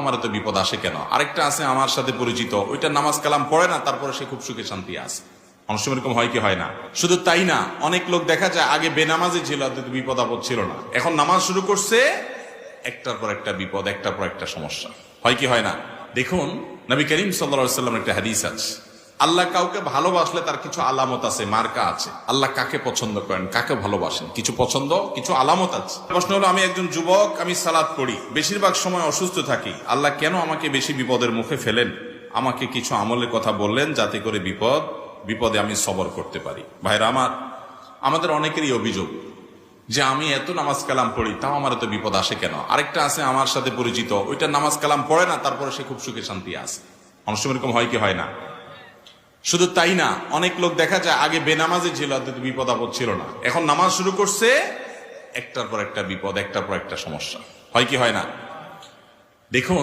আমার তো বিপদ আসে কেন। আরেকটা আছে আমার সাথে পরিচিত, ওইটা নামাজ কালাম পড়ে না, তারপরে সে খুব সুখে শান্তি আছে। অনেক সময় এরকম হয় কি হয় না? শুধু তাই না, অনেক লোক দেখা যায় আগে বেনামাজি ছিল, বিপদ আপদ ছিল না, এখন নামাজ শুরু করছে, একটার পর একটা বিপদ, একটার পর একটা সমস্যা। হয় কি হয় না? দেখুন, নবী করিম সাল্লাল্লাহু আলাইহি ওয়াসাল্লামের একটা হাদিস আছে, আল্লাহ কাউকে ভালোবাসলে তার কিছু আলামত আছে, মার্কা আছে। আল্লাহ কাকে পছন্দ করেন, কাকে ভালোবাসেন, কিছু পছন্দ, কিছু আলামত আছে। প্রশ্ন হলো, আমি একজন যুবক, আমি সালাত পড়ি, বেশিরভাগ সময় অসুস্থ থাকি, আল্লাহ কেন আমাকে বেশি বিপদের মুখে ফেলেন? আমাকে কিছু আমলের কথা বললেন যাতে করে বিপদে আমি সবর করতে পারি। ভাইরা আমার, আমাদের অনেকেরই অভিযোগ যে আমি এত নামাজ কালাম পড়ি, তাও আমার এত বিপদ আসে কেন। আরেকটা আছে আমার সাথে পরিচিত, ওইটা নামাজ কালাম পড়ে না, তারপরে সে খুব সুখে শান্তি আছে। অনেক সময় এরকম হয় কি হয় না? শুধু তাই না, অনেক লোক দেখা যায় আগে বেনামাজি ছিল, বিপদ আপদ ছিল না, এখন নামাজ শুরু করছে, একটার পর একটা বিপদ, একটার পর একটা সমস্যা। হয় কি হয় না? দেখুন,